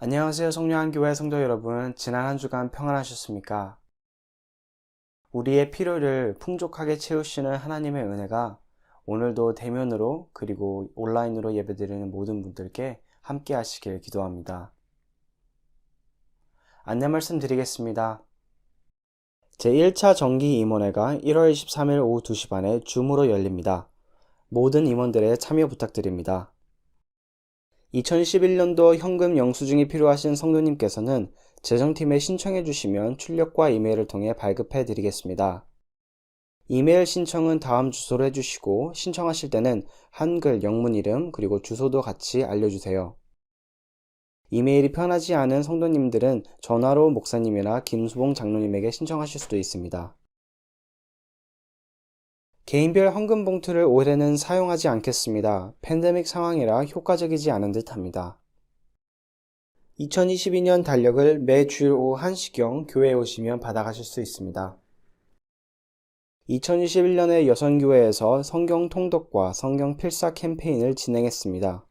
안녕하세요. 성령교회 성도 여러분, 지난 한 주간 평안하셨습니까? 우리의 필요를 풍족하게 채우시는 하나님의 은혜가 오늘도 대면으로 그리고 온라인으로 예배드리는 모든 분들께 함께 하시길 기도합니다. 안내 말씀 드리겠습니다. 제1차 정기 임원회가 1월 23일 오후 2시 반에 줌으로 열립니다. 모든 임원들의 참여 부탁드립니다. 2011년도 현금 영수증이 필요하신 성도님께서는 재정팀에 신청해 주시면 출력과 이메일을 통해 발급해 드리겠습니다. 이메일 신청은 다음 주소로 해주시고 신청하실 때는 한글 영문 이름 그리고 주소도 같이 알려주세요. 이메일이 편하지 않은 성도님들은 전화로 목사님이나 김수봉 장로님에게 신청하실 수도 있습니다. 개인별 헌금 봉투를 올해는 사용하지 않겠습니다. 팬데믹 상황이라 효과적이지 않은 듯 합니다. 2022년 달력을 매 주일 오후 1시경 교회에 오시면 받아가실 수 있습니다. 2021년에 여선교회에서 성경 통독과 성경 필사 캠페인을 진행했습니다.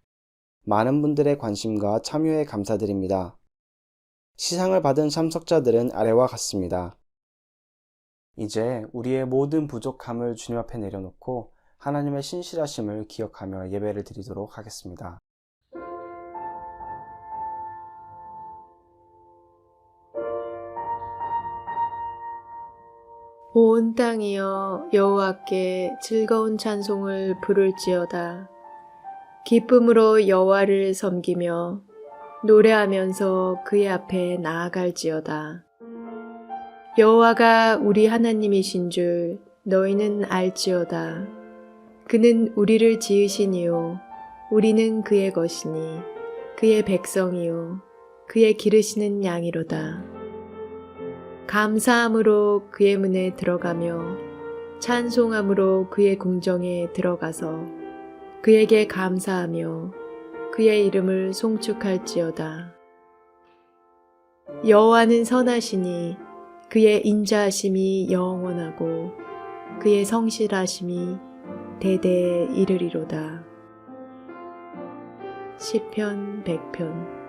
많은 분들의 관심과 참여에 감사드립니다. 시상을 받은 참석자들은 아래와 같습니다. 이제 우리의 모든 부족함을 주님 앞에 내려놓고 하나님의 신실하심을 기억하며 예배를 드리도록 하겠습니다. 온 땅이여 여호와께 즐거운 찬송을 부를지어다. 기쁨으로 여호와를 섬기며 노래하면서 그의 앞에 나아갈지어다. 여호와가 우리 하나님이신 줄 너희는 알지어다. 그는 우리를 지으시니요 우리는 그의 것이니 그의 백성이요 그의 기르시는 양이로다. 감사함으로 그의 문에 들어가며 찬송함으로 그의 궁정에 들어가서 그에게 감사하며 그의 이름을 송축할지어다. 여호와는 선하시니 그의 인자하심이 영원하고 그의 성실하심이 대대에 이르리로다. 시편 100편.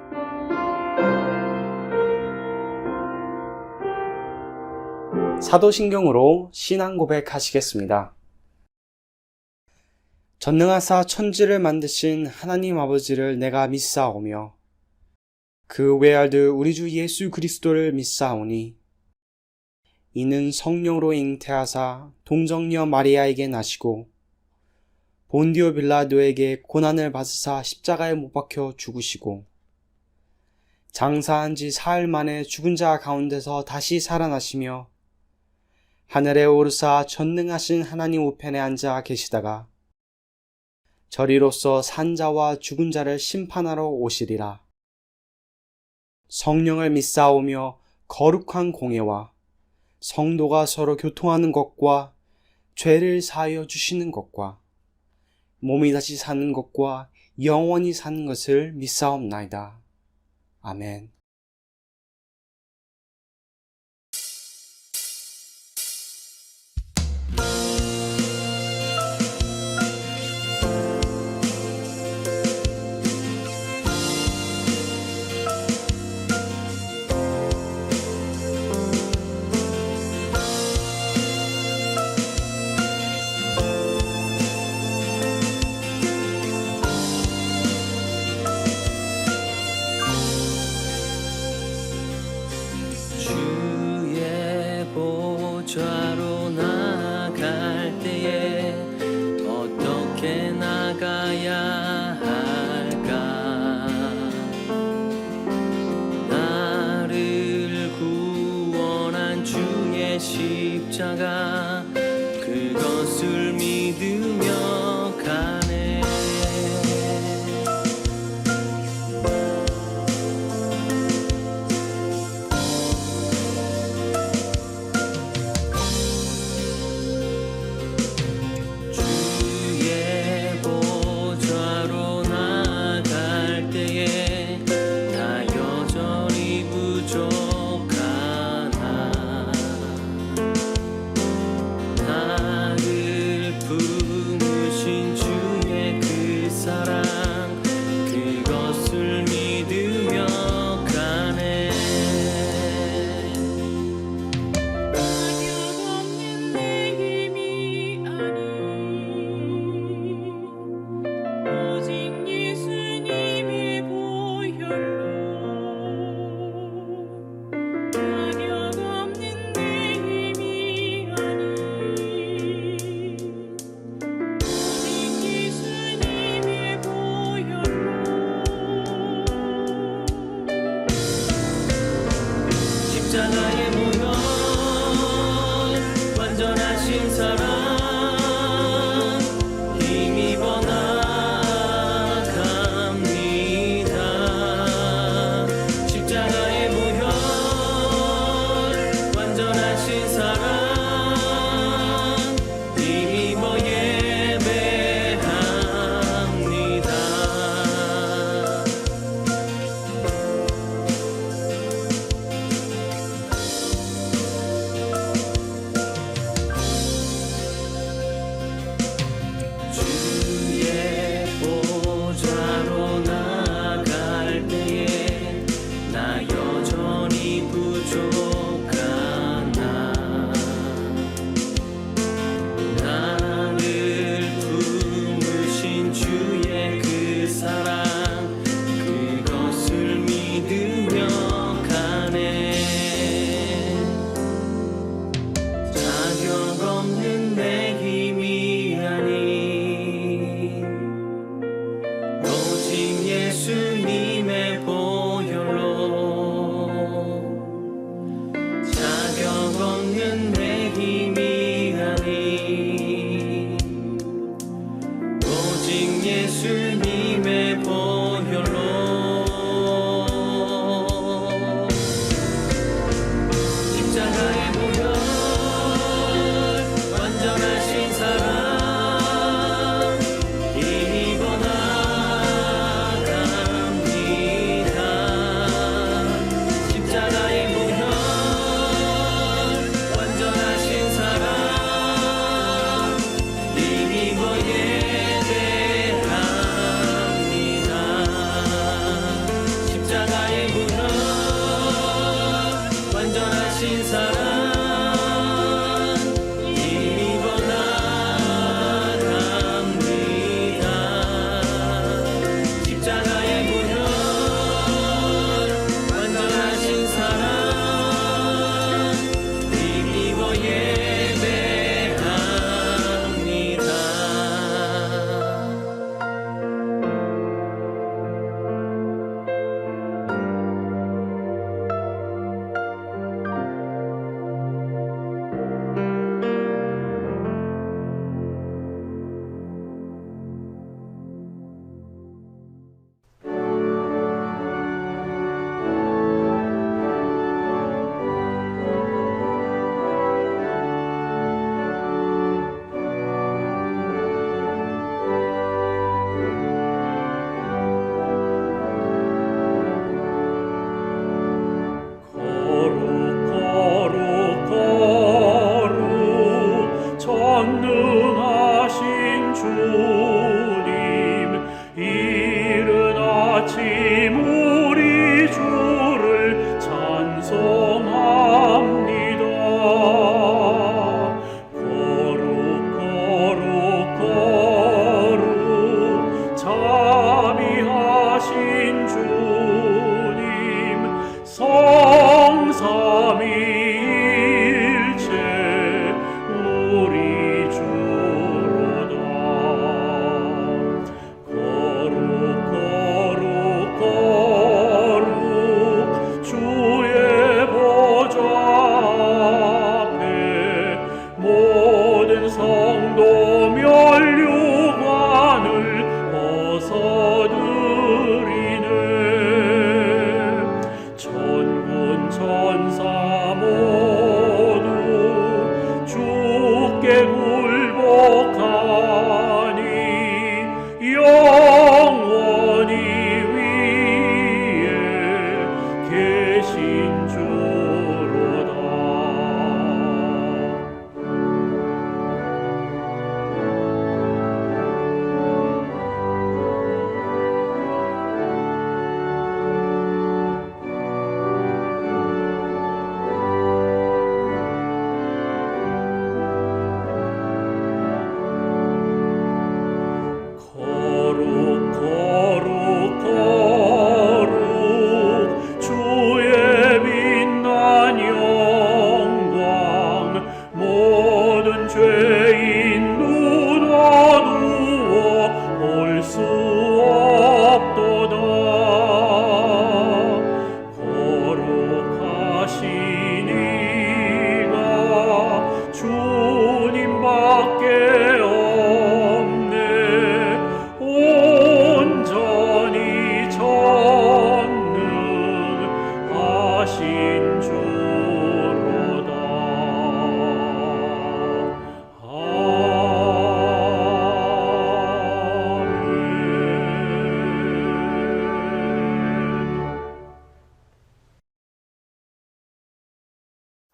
사도신경으로 신앙 고백하시겠습니다. 전능하사 천지를 만드신 하나님 아버지를 내가 믿사오며 그 외아들 우리 주 예수 그리스도를 믿사오니 이는 성령으로 잉태하사 동정녀 마리아에게 나시고 본디오 빌라도에게 고난을 받으사 십자가에 못 박혀 죽으시고 장사한 지 사흘 만에 죽은 자 가운데서 다시 살아나시며 하늘에 오르사 전능하신 하나님 우편에 앉아 계시다가 저리로서 산자와 죽은 자를 심판하러 오시리라. 성령을 믿사오며 거룩한 공예와 성도가 서로 교통하는 것과 죄를 사하여 주시는 것과 몸이 다시 사는 것과 영원히 사는 것을 믿사옵나이다. 아멘. 주의 보좌로 나갈 때에 어떻게 나가야 할까? 나를 구원한 주의 십자가 그것을 믿으며 가네. 주의 보좌로 십자가에 모여 완전하신 사랑 힘입어 나갑니다. 십자가에 모여 완전하신 사랑 힘입어 예배합니다. 주의 보좌로 나갈 때에 나 여전히 부족한 나를 품으신 주의 그 사랑 그것을 믿으며 가네. 자격 없는 내 힘이 아닌 오직 예수님의 보혈로 자격 없는 내 힘이 아닌 오직 예수님의 보혈로 십자가에 모여 완전하신 사랑 힘입어 나갑니다. 십자가에 모여 완전하신 사랑 힘입어 예배합니다. 십자가에 모여 완전하신 사랑 힘입어 나갑니다. 십자가에 모여 완전하신 사랑 힘입어 예배합니다. 거룩 거룩 전능하신 주님 이른 아침 우리 주를 찬송합니다. 거룩 자비하신 주님 성삼위일체 우리 주로다. 거룩 주의 보좌 앞에 모든 성도 면류관을 벗어드리네. 천국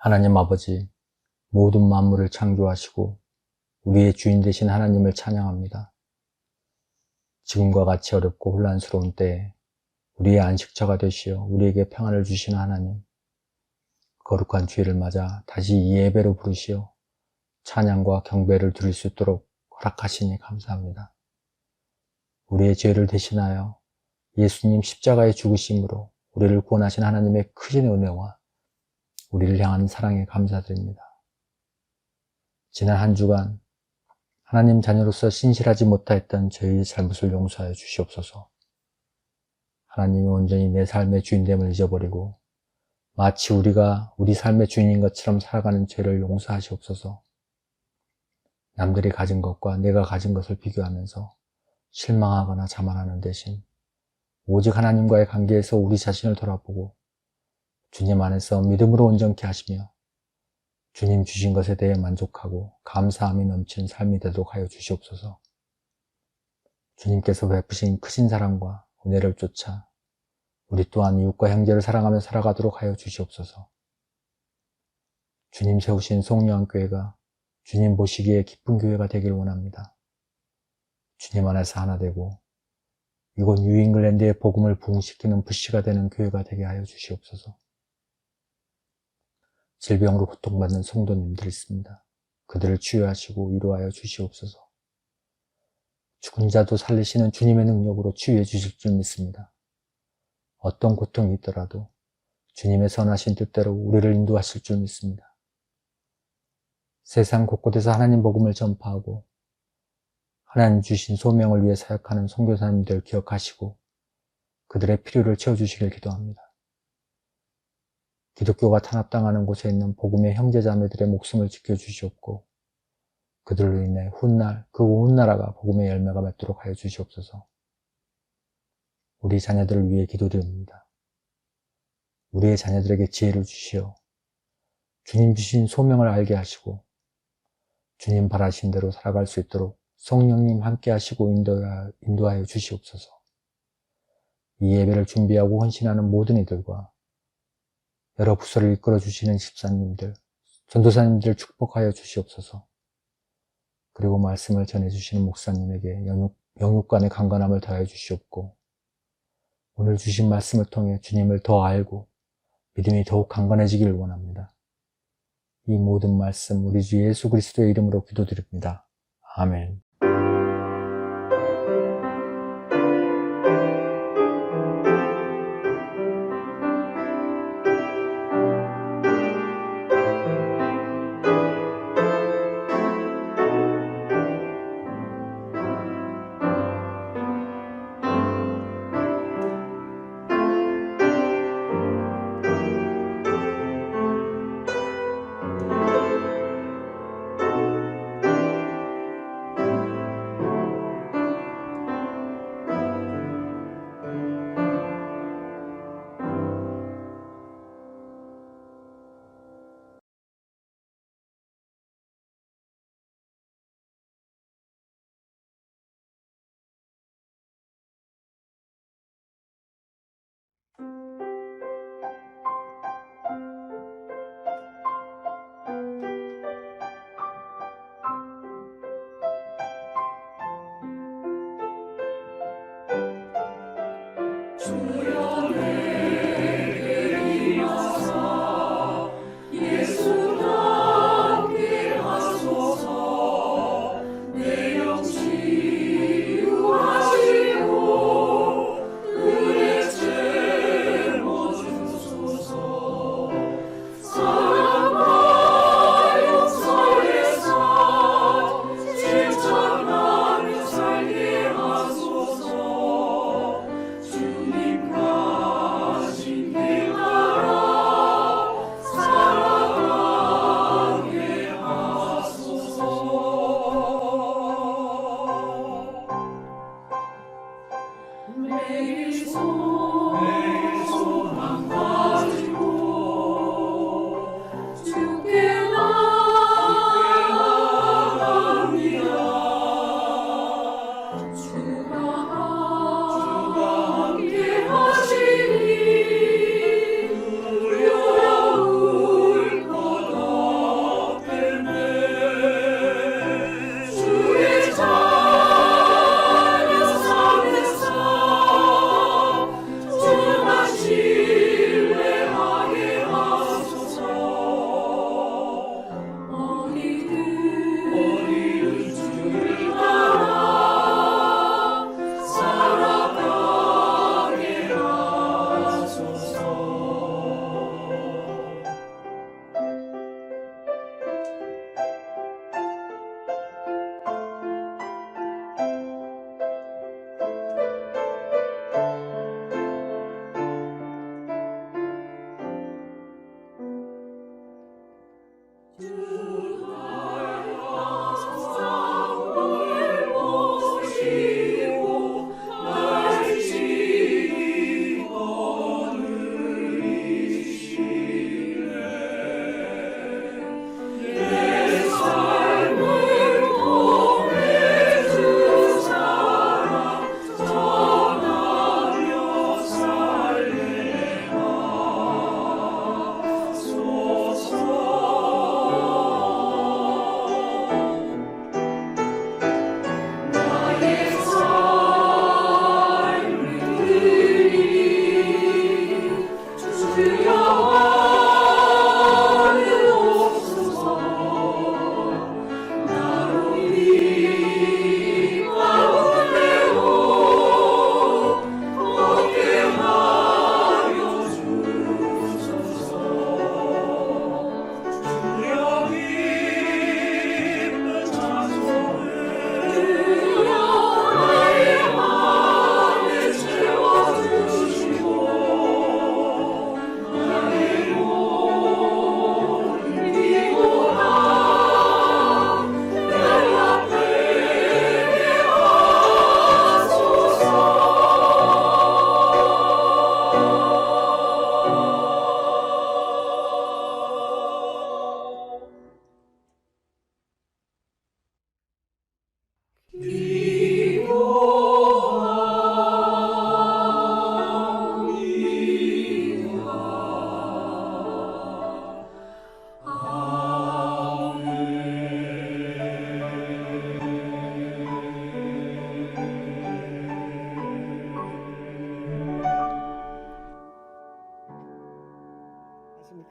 하나님 아버지, 모든 만물을 창조하시고 우리의 주인 되신 하나님을 찬양합니다. 지금과 같이 어렵고 혼란스러운 때에 우리의 안식처가 되시어 우리에게 평안을 주시는 하나님, 거룩한 주일을 맞아 다시 이 예배로 부르시어 찬양과 경배를 드릴 수 있도록 허락하시니 감사합니다. 우리의 죄를 대신하여 예수님 십자가의 죽으심으로 우리를 구원하신 하나님의 크신 은혜와 우리를 향한 사랑에 감사드립니다. 지난 한 주간 하나님 자녀로서 신실하지 못하였던 저희의 잘못을 용서하여 주시옵소서. 하나님이 온전히 내 삶의 주인됨을 잊어버리고 마치 우리가 우리 삶의 주인인 것처럼 살아가는 죄를 용서하시옵소서. 남들이 가진 것과 내가 가진 것을 비교하면서 실망하거나 자만하는 대신 오직 하나님과의 관계에서 우리 자신을 돌아보고 주님 안에서 믿음으로 온전케 하시며 주님 주신 것에 대해 만족하고 감사함이 넘치는 삶이 되도록 하여 주시옵소서. 주님께서 베푸신 크신 사랑과 은혜를 쫓아 우리 또한 이웃과 형제를 사랑하며 살아가도록 하여 주시옵소서. 주님 세우신 송려한교회가 주님 보시기에 기쁜 교회가 되길 원합니다. 주님 안에서 하나 되고 이곳 뉴잉글랜드의 복음을 부흥시키는 불씨가 되는 교회가 되게 하여 주시옵소서. 질병으로 고통받는 성도님들 있습니다. 그들을 치유하시고 위로하여 주시옵소서. 죽은 자도 살리시는 주님의 능력으로 치유해 주실 줄 믿습니다. 어떤 고통이 있더라도 주님의 선하신 뜻대로 우리를 인도하실 줄 믿습니다. 세상 곳곳에서 하나님 복음을 전파하고 하나님 주신 소명을 위해 사역하는 선교사님들 기억하시고 그들의 필요를 채워주시길 기도합니다. 기독교가 탄압당하는 곳에 있는 복음의 형제자매들의 목숨을 지켜주시옵고 그들로 인해 훗날 그 온 나라가 복음의 열매가 맺도록 하여 주시옵소서. 우리 자녀들을 위해 기도드립니다. 우리의 자녀들에게 지혜를 주시어 주님 주신 소명을 알게 하시고 주님 바라신 대로 살아갈 수 있도록 성령님 함께 하시고 인도하여 주시옵소서. 이 예배를 준비하고 헌신하는 모든 이들과 여러 부서를 이끌어 주시는 집사님들, 전도사님들 축복하여 주시옵소서. 그리고 말씀을 전해주시는 목사님에게 영육간의 강건함을 더하여 주시옵고 오늘 주신 말씀을 통해 주님을 더 알고 믿음이 더욱 강건해지기를 원합니다. 이 모든 말씀 우리 주 예수 그리스도의 이름으로 기도드립니다. 아멘.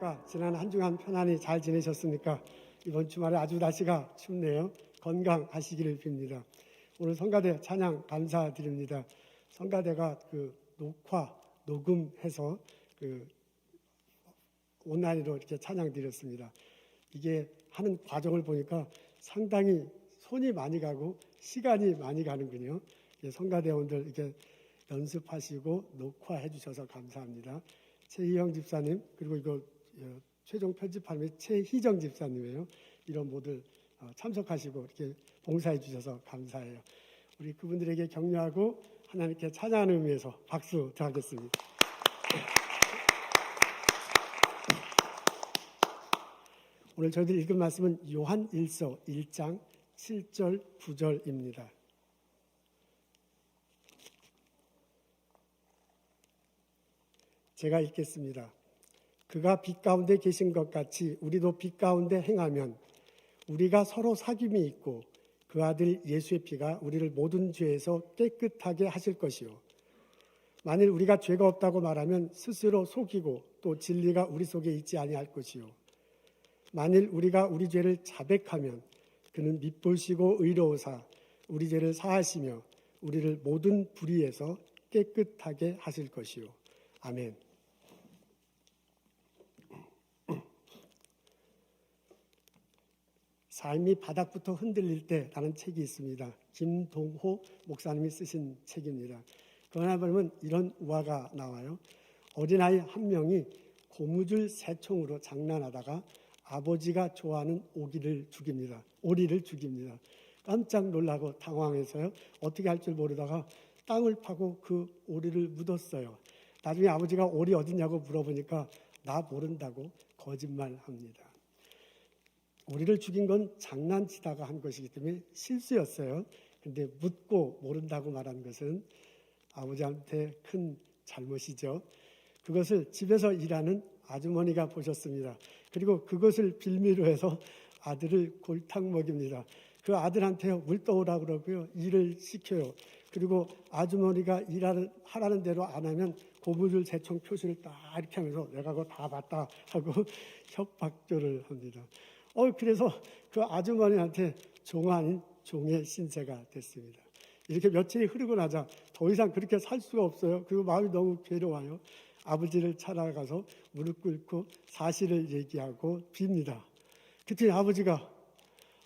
안녕하십니까. 지난 한 주간 편안히 잘 지내셨습니까? 이번 주말에 아주 날씨가 춥네요. 건강하시기를 빕니다. 오늘 성가대 찬양 감사드립니다. 성가대가 녹음해서 온라인으로 이렇게 찬양 드렸습니다. 이게 하는 과정을 보니까 상당히 손이 많이 가고 시간이 많이 가는군요. 성가대원들 이렇게 연습하시고 녹화해 주셔서 감사합니다. 최희영 집사님, 그리고 이거 최종 편집하는 최희정 집사님이에요. 이런 모두 참석하시고 이렇게 봉사해 주셔서 감사해요. 우리 그분들에게 격려하고 하나님께 찬양하는 의미에서 박수 드리겠습니다. 오늘 저희들이 읽은 말씀은 요한 1서 1장 7절 9절입니다. 제가 읽겠습니다. 그가 빛 가운데 계신 것 같이 우리도 빛 가운데 행하면 우리가 서로 사귐이 있고 그 아들 예수의 피가 우리를 모든 죄에서 깨끗하게 하실 것이요. 만일 우리가 죄가 없다고 말하면 스스로 속이고 또 진리가 우리 속에 있지 아니할 것이요. 만일 우리가 우리 죄를 자백하면 그는 미쁘시고 의로우사 우리 죄를 사하시며 우리를 모든 불의에서 깨끗하게 하실 것이요. 아멘. 삶이 바닥부터 흔들릴 때라는 책이 있습니다. 김동호 목사님이 쓰신 책입니다. 그러나 보면 이런 우화가 나와요. 어린아이 한 명이 고무줄 새총으로 장난하다가 아버지가 좋아하는 오리를 죽입니다. 깜짝 놀라고 당황해서요. 어떻게 할 줄 모르다가 땅을 파고 그 오리를 묻었어요. 나중에 아버지가 오리 어디냐고 물어보니까 나 모른다고 거짓말합니다. 오리를 죽인 건 장난치다가 한 것이기 때문에 실수였어요. 그런데 묻고 모른다고 말한 것은 아버지한테 큰 잘못이죠. 그것을 집에서 일하는 아주머니가 보셨습니다. 그리고 그것을 빌미로 해서 아들을 골탕 먹입니다. 그 아들한테 물 떠오라고 그러고요. 일을 시켜요. 그리고 아주머니가 하라는 대로 안 하면 고무줄 새총 표시를 딱 이렇게 하면서 내가 그거 다 봤다 하고 협박조를 합니다. 그래서 그 아주머니한테 종 아닌 종의 신세가 됐습니다. 이렇게 며칠이 흐르고 나자 더 이상 그렇게 살 수가 없어요. 그리고 마음이 너무 괴로워요. 아버지를 찾아가서 무릎 꿇고 사실을 얘기하고 빕니다. 그때 아버지가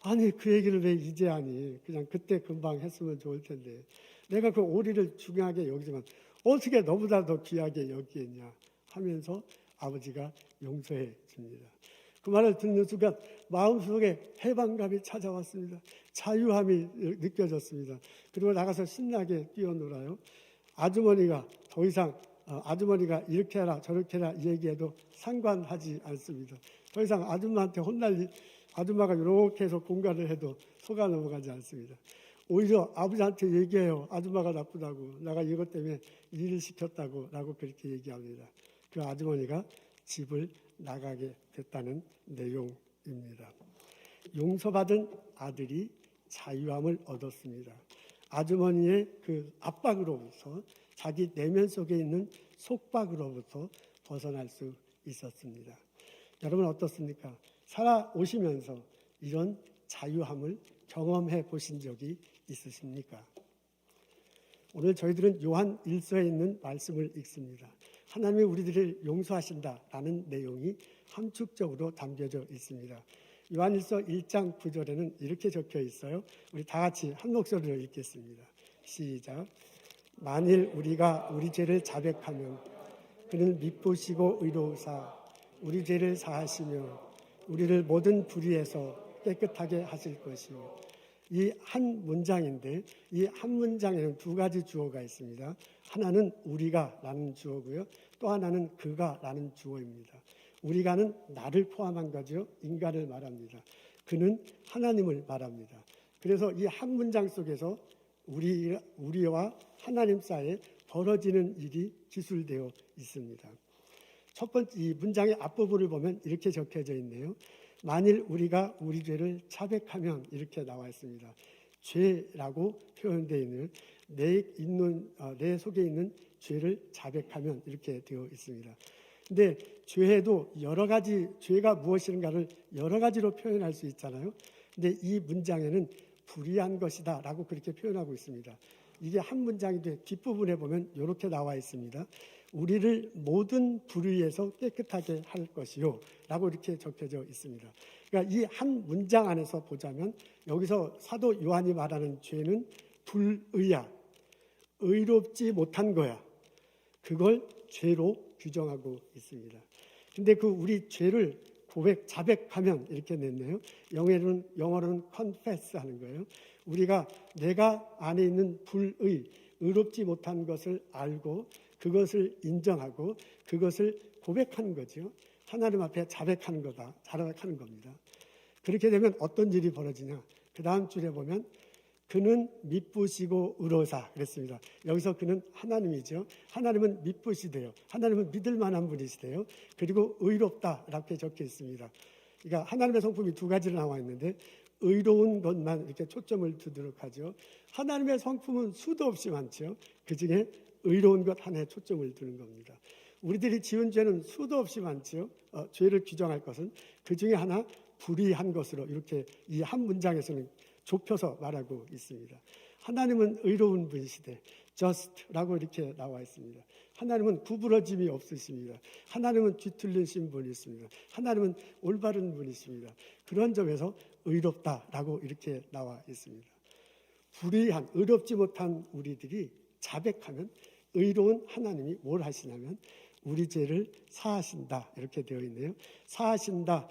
아니 그 얘기를 왜 이제 하니? 그냥 그때 금방 했으면 좋을 텐데 내가 그 오리를 중요하게 여기지만 어떻게 너보다 더 귀하게 여기겠냐 하면서 아버지가 용서해 줍니다. 그 말을 듣는 순간 마음속에 해방감이 찾아왔습니다. 자유함이 느껴졌습니다. 그리고 나가서 신나게 뛰어놀아요. 아주머니가 더 이상 아주머니가 이렇게 해라 저렇게 해라 얘기해도 상관하지 않습니다. 더 이상 아줌마한테 아줌마가 이렇게 해서 공갈을 해도 속아 넘어가지 않습니다. 오히려 아버지한테 얘기해요. 아줌마가 나쁘다고 내가 이것 때문에 일을 시켰다고 라고 그렇게 얘기합니다. 그 아주머니가 집을 나가게 됐다는 내용입니다. 용서받은 아들이 자유함을 얻었습니다. 아주머니의 그 압박으로부터 자기 내면 속에 있는 속박으로부터 벗어날 수 있었습니다. 여러분 어떻습니까? 살아오시면서 이런 자유함을 경험해 보신 적이 있으십니까? 오늘 저희들은 요한 1서에 있는 말씀을 읽습니다. 하나님이 우리들을 용서하신다라는 내용이 함축적으로 담겨져 있습니다. 요한 1서 1장 9절에는 이렇게 적혀 있어요. 우리 다 같이 한 목소리로 읽겠습니다. 시작. 만일 우리가 우리 죄를 자백하면 그는 미쁘시고 의로우사 우리 죄를 사하시며 우리를 모든 불의에서 깨끗하게 하실 것이요. 이 한 문장인데 이 한 문장에는 두 가지 주어가 있습니다. 하나는 우리가라는 주어고요. 또 하나는 그가라는 주어입니다. 우리가는 나를 포함한 거죠. 인간을 말합니다. 그는 하나님을 말합니다. 그래서 이 한 문장 속에서 우리와 하나님 사이에 벌어지는 일이 기술되어 있습니다. 첫 번째 이 문장의 앞부분을 보면 이렇게 적혀져 있네요. 만일 우리가 우리 죄를 자백하면 이렇게 나와 있습니다. 죄라고 표현되어 있는 내 속에 있는 죄를 자백하면 이렇게 되어 있습니다. 근데 죄도 여러 가지, 죄가 무엇인가를 여러 가지로 표현할 수 있잖아요. 근데 이 문장에는 불의한 것이다 라고 그렇게 표현하고 있습니다. 이게 한 문장인데 뒷부분에 보면 이렇게 나와 있습니다. 우리를 모든 불의에서 깨끗하게 할 것이요 라고 이렇게 적혀져 있습니다. 그러니까 이 한 문장 안에서 보자면 여기서 사도 요한이 말하는 죄는 불의야, 의롭지 못한 거야. 그걸 죄로 규정하고 있습니다. 근데 그 우리 죄를 자백하면 이렇게 냈네요. 영어로는 confess 하는 거예요. 우리가 내가 안에 있는 의롭지 못한 것을 알고 그것을 인정하고 그것을 고백하는 거죠. 하나님 앞에 자백하는 겁니다. 그렇게 되면 어떤 일이 벌어지냐? 그 다음 줄에 보면 그는 미쁘시고 의로사 그랬습니다. 여기서 그는 하나님이죠. 하나님은 미쁘시대요. 하나님은 믿을 만한 분이시대요. 그리고 의롭다 이렇게 적혀 있습니다. 그러니까 하나님의 성품이 두 가지로 나와 있는데 의로운 것만 이렇게 초점을 두도록 하죠. 하나님의 성품은 수도 없이 많죠. 그중에 의로운 것 하나에 초점을 두는 겁니다. 우리들이 지은 죄는 수도 없이 많죠. 죄를 규정할 것은 그중에 하나 불의한 것으로 이렇게 이 한 문장에서는 좁혀서 말하고 있습니다. 하나님은 의로운 분이시되 just라고 이렇게 나와 있습니다. 하나님은 구부러짐이 없으십니다. 하나님은 뒤틀리신 분이십니다. 하나님은 올바른 분이십니다. 그런 점에서 의롭다라고 이렇게 나와 있습니다. 불의한, 의롭지 못한 우리들이 자백하면 의로운 하나님이 뭘 하시냐면 우리 죄를 사하신다 이렇게 되어 있네요. 사하신다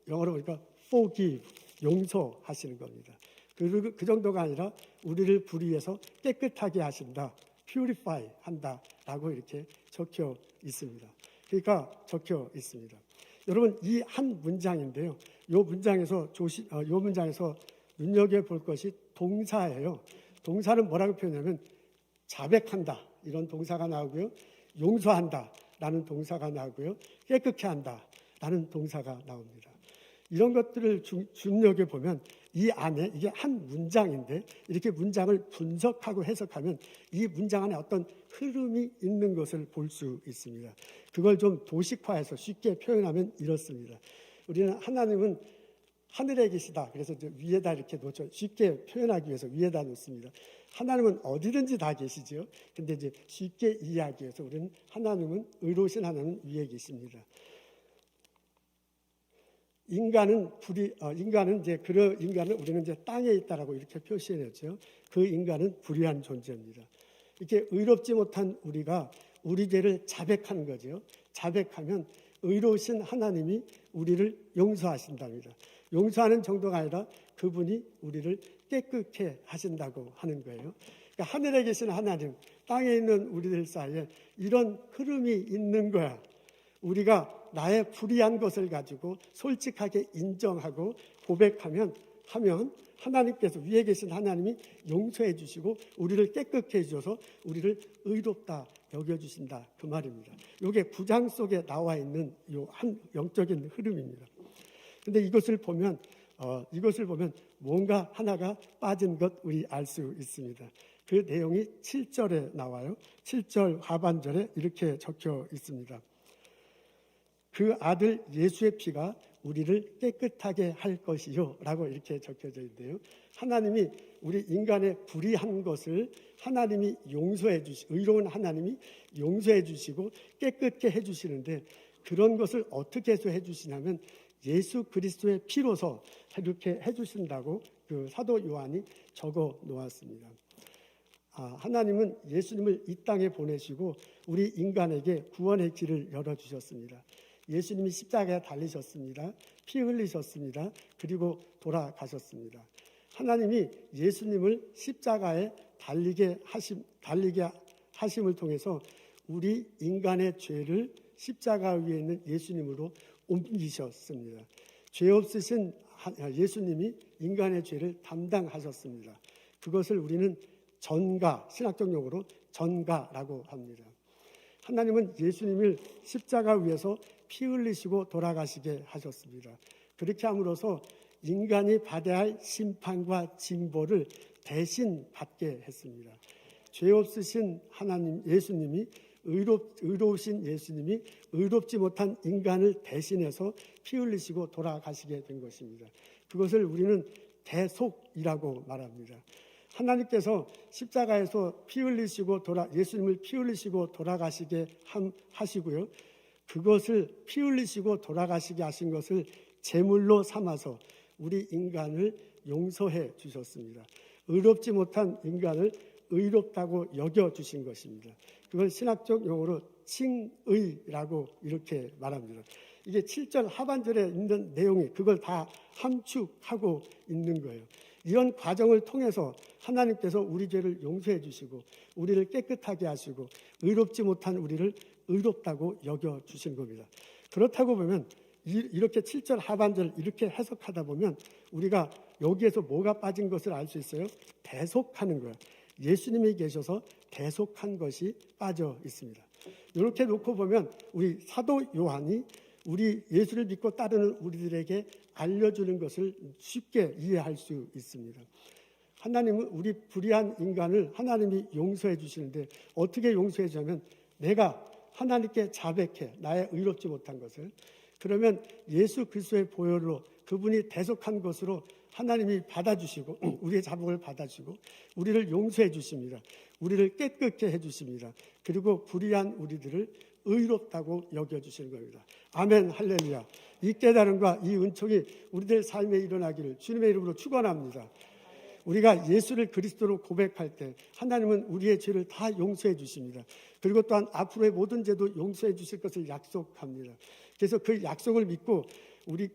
영어로 보니까 forgive, 용서하시는 겁니다. 그리고 그 정도가 아니라 우리를 불의해서 깨끗하게 하신다, purify 한다라고 이렇게 적혀 있습니다. 그러니까 적혀 있습니다. 여러분 이 한 문장인데요. 이 문장에서 눈여겨볼 것이 동사예요. 동사는 뭐라고 표현하면 자백한다 이런 동사가 나오고요. 용서한다 라는 동사가 나오고요. 깨끗게 한다 라는 동사가 나옵니다. 이런 것들을 눈여겨보면 이 안에 이게 한 문장인데 이렇게 문장을 분석하고 해석하면 이 문장 안에 어떤 흐름이 있는 것을 볼 수 있습니다. 그걸 좀 도식화해서 쉽게 표현하면 이렇습니다. 우리는 하나님은 하늘에 계시다. 그래서 위에다 이렇게 놓죠. 쉽게 표현하기 위해서 위에다 놓습니다. 하나님은 어디든지 다 계시죠. 근데 이제 쉽게 이해하기 위해서 우리는 의로우신 하나님은 위에 계십니다. 인간은 우리는 이제 땅에 있다라고 이렇게 표시해냈죠. 그 인간은 불의한 존재입니다. 이렇게 의롭지 못한 우리가 우리 죄를 자백하는 거죠. 자백하면 의로우신 하나님이 우리를 용서하신답니다. 용서하는 정도가 아니라 그분이 우리를 깨끗게 하신다고 하는 거예요. 그러니까 하늘에 계신 하나님, 땅에 있는 우리들 사이에 이런 흐름이 있는 거야. 우리가 나의 불의한 것을 가지고 솔직하게 인정하고 고백하면 하나님께서 위에 계신 하나님이 용서해 주시고 우리를 깨끗게 해주셔서 우리를 의롭다 여겨주신다 그 말입니다. 이게 구장 속에 나와 있는 이 한 영적인 흐름입니다. 그런데 이것을 보면 뭔가 하나가 빠진 것 우리 알 수 있습니다. 그 내용이 7절에 나와요. 7절 하반절에 이렇게 적혀 있습니다. 그 아들 예수의 피가 우리를 깨끗하게 할 것이요 라고 이렇게 적혀져 있는데요. 하나님이 우리 인간의 불의한 것을 하나님이 의로운 하나님이 용서해 주시고 깨끗게 해 주시는데 그런 것을 어떻게 해서 해 주시냐면 예수 그리스도의 피로서 이렇게 해 주신다고 그 사도 요한이 적어 놓았습니다. 하나님은 예수님을 이 땅에 보내시고 우리 인간에게 구원의 길을 열어주셨습니다. 예수님이 십자가에 달리셨습니다. 피 흘리셨습니다. 그리고 돌아가셨습니다. 하나님이 예수님을 십자가에 달리게 하심을 통해서 우리 인간의 죄를 십자가 위에 있는 예수님으로 옮기셨습니다. 죄 없으신 예수님이 인간의 죄를 담당하셨습니다. 그것을 우리는 신학적 용어로 전가라고 합니다. 하나님은 예수님을 십자가 위에서 피 흘리시고 돌아가시게 하셨습니다. 그렇게 함으로써 인간이 받아야 할 심판과 징벌을 대신 받게 했습니다. 죄 없으신 하나님 예수님이 의로우신 예수님이 의롭지 못한 인간을 대신해서 피 흘리시고 돌아가시게 된 것입니다. 그것을 우리는 대속이라고 말합니다. 하나님께서 십자가에서 피 흘리시고 예수님을 피 흘리시고 돌아가시게 하시고요. 그것을 피 흘리시고 돌아가시게 하신 것을 제물로 삼아서 우리 인간을 용서해 주셨습니다. 의롭지 못한 인간을 의롭다고 여겨 주신 것입니다. 그걸 신학적 용어로 칭의라고 이렇게 말합니다. 이게 7절 하반절에 있는 내용이 그걸 다 함축하고 있는 거예요. 이런 과정을 통해서 하나님께서 우리 죄를 용서해 주시고 우리를 깨끗하게 하시고 의롭지 못한 우리를 의롭다고 여겨 주신 겁니다. 그렇다고 보면 이렇게 7절 하반절 이렇게 해석하다 보면 우리가 여기에서 뭐가 빠진 것을 알 수 있어요? 대속하는 거예요. 예수님이 계셔서 대속한 것이 빠져 있습니다. 이렇게 놓고 보면 우리 사도 요한이 우리 예수를 믿고 따르는 우리들에게 알려주는 것을 쉽게 이해할 수 있습니다. 하나님은 우리 불의한 인간을 하나님이 용서해 주시는데 어떻게 용서해 주냐면 내가 하나님께 자백해 나의 의롭지 못한 것을 그러면 예수 그리스도의 보혈로 그분이 대속한 것으로 하나님이 받아주시고 우리의 자복을 받아주시고 우리를 용서해 주십니다. 우리를 깨끗게 해주십니다. 그리고 불의한 우리들을 의롭다고 여겨주시는 겁니다. 아멘 할렐루야. 이 깨달음과 이 은총이 우리들 삶에 일어나기를 주님의 이름으로 축원합니다. 우리가 예수를 그리스도로 고백할 때 하나님은 우리의 죄를 다 용서해 주십니다. 그리고 또한 앞으로의 모든 죄도 용서해 주실 것을 약속합니다. 그래서 그 약속을 믿고 우리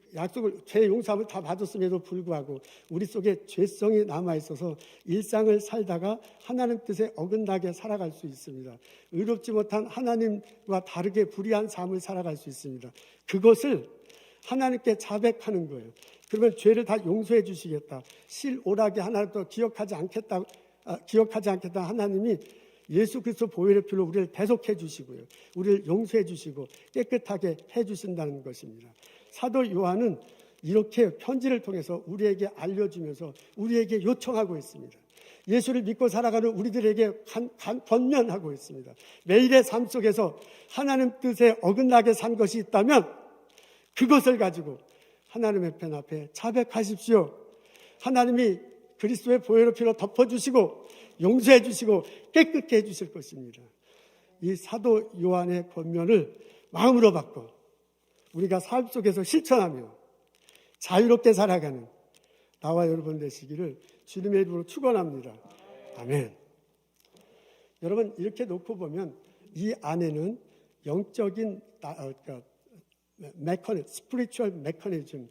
죄 용서함을 다 받았음에도 불구하고 우리 속에 죄성이 남아있어서 일상을 살다가 하나님 뜻에 어긋나게 살아갈 수 있습니다. 의롭지 못한 하나님과 다르게 불의한 삶을 살아갈 수 있습니다. 그것을 하나님께 자백하는 거예요. 그러면 죄를 다 용서해 주시겠다. 실오라게 하나님도 기억하지 않겠다 하나님이 예수 그리스도 보혈의 피로 우리를 대속해 주시고요. 우리를 용서해 주시고 깨끗하게 해 주신다는 것입니다. 사도 요한은 이렇게 편지를 통해서 우리에게 알려주면서 우리에게 요청하고 있습니다. 예수를 믿고 살아가는 우리들에게 권면하고 있습니다. 매일의 삶 속에서 하나님 뜻에 어긋나게 산 것이 있다면 그것을 가지고 하나님의 편 앞에 자백하십시오. 하나님이 그리스도의 보혈의 피로 덮어주시고 용서해 주시고 깨끗게 해주실 것입니다. 이 사도 요한의 권면을 마음으로 받고 우리가 삶 속에서 실천하며 자유롭게 살아가는 나와 여러분 되시기를 주님의 이름으로 축원합니다. 아멘. 여러분 이렇게 놓고 보면 이 안에는 영적인 스피리추얼 메커니즘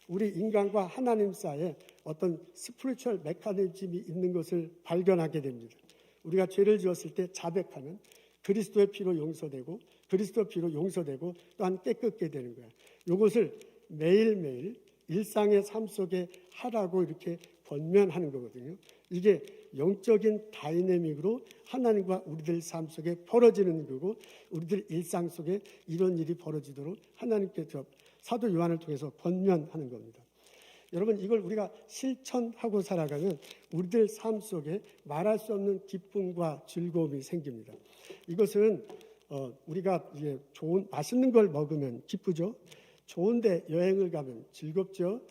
우리 인간과 하나님 사이에 어떤 스피리추얼 메커니즘이 있는 것을 발견하게 됩니다. 우리가 죄를 지었을 때 자백하면 그리스도의 피로 용서되고 그리스도의 피로 용서되고 또한 깨끗게 되는 거예요. 이것을 매일매일 일상의 삶 속에 하라고 이렇게 권면하는 거거든요. 이게 영적인 다이내믹으로 하나님과 우리들 삶 속에 벌어지는 거고 우리들 일상 속에 이런 일이 벌어지도록 하나님께서 사도 요한을 통해서 권면하는 겁니다. 여러분 이걸 우리가 실천하고 살아가면 우리들 삶 속에 말할 수 없는 기쁨과 즐거움이 생깁니다. 이것은 우리가 이제 좋은 맛있는 걸 먹으면 기쁘죠. 좋은데 여행을 가면 즐겁죠.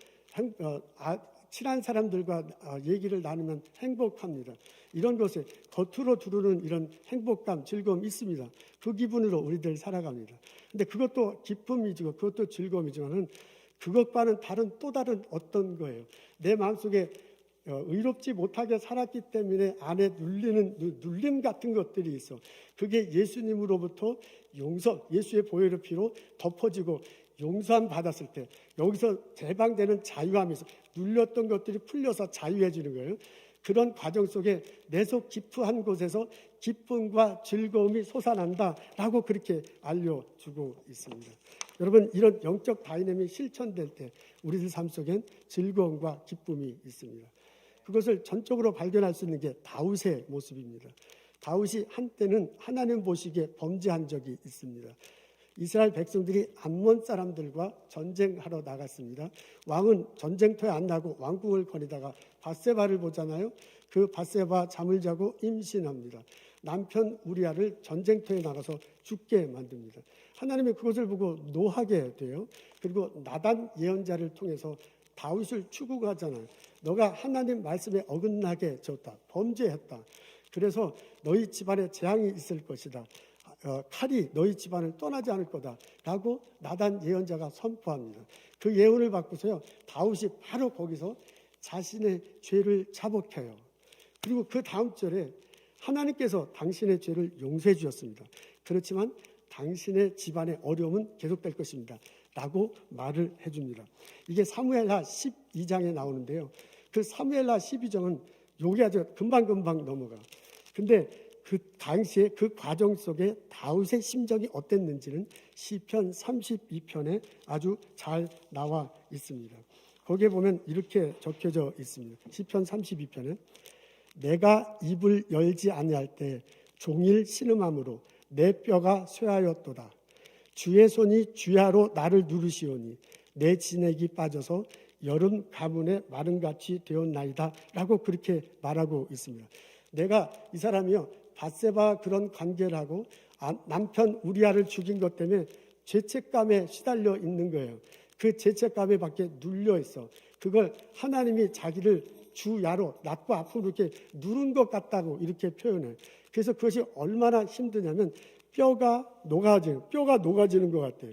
친한 사람들과 얘기를 나누면 행복합니다. 이런 것에 겉으로 두르는 이런 행복감, 즐거움이 있습니다. 그 기분으로 우리들 살아갑니다. 근데 그것도 기쁨이지만 그것도 즐거움이지만은 그것과는 또 다른 어떤 거예요. 내 마음속에 의롭지 못하게 살았기 때문에 안에 눌림 같은 것들이 있어. 그게 예수님으로부터 예수의 보혈의 피로 덮어지고 용서함 받았을 때 여기서 해방되는 자유함이 있어. 눌렸던 것들이 풀려서 자유해지는 거예요. 그런 과정 속에 내 속 깊은 곳에서 기쁨과 즐거움이 솟아난다라고 그렇게 알려주고 있습니다. 여러분 이런 영적 다이내믹이 실천될 때 우리들 삶 속엔 즐거움과 기쁨이 있습니다. 그것을 전적으로 발견할 수 있는 게 다윗의 모습입니다. 다윗이 한때는 하나님 보시기에 범죄한 적이 있습니다. 이스라엘 백성들이 암몬 사람들과 전쟁하러 나갔습니다. 왕은 전쟁터에 안 나고 왕궁을 거니다가 밧세바를 보잖아요. 그 밧세바 잠을 자고 임신합니다. 남편 우리아를 전쟁터에 나가서 죽게 만듭니다. 하나님이 그것을 보고 노하게 돼요. 그리고 나단 예언자를 통해서 다윗을 추구하잖아요. 너가 하나님 말씀에 어긋나게 졌다. 범죄했다. 그래서 너희 집안에 재앙이 있을 것이다. 칼이 너희 집안을 떠나지 않을 거다. 라고 나단 예언자가 선포합니다. 그 예언을 받고서요. 다윗이 바로 거기서 자신의 죄를 자복해요. 그리고 그 다음 절에 하나님께서 당신의 죄를 용서해 주셨습니다. 그렇지만 당신의 집안의 어려움은 계속될 것입니다. 라고 말을 해줍니다. 이게 사무엘하 12장에 나오는데요. 그 사무엘하 12장은 요게 아주 금방금방 넘어가. 근데 그 당시에 그 과정 속에 다윗의 심정이 어땠는지는 시편 32편에 아주 잘 나와 있습니다. 거기에 보면 이렇게 적혀져 있습니다. 시편 32편에 내가 입을 열지 아니할 때 종일 신음함으로 내 뼈가 쇠하였도다. 주의 손이 주야로 나를 누르시오니 내 진액이 빠져서 여름 가문의 마름같이 되었나이다. 라고 그렇게 말하고 있습니다. 내가 이 사람이요 밧세바 그런 관계를 하고 남편 우리아를 죽인 것 때문에 죄책감에 시달려 있는 거예요. 그 죄책감에 밖에 눌려 있어. 그걸 하나님이 자기를 주야로 낮고 앞으로 이렇게 누른 것 같다고 이렇게 표현해요. 그래서 그것이 얼마나 힘드냐면 뼈가 녹아지는 것 같아요.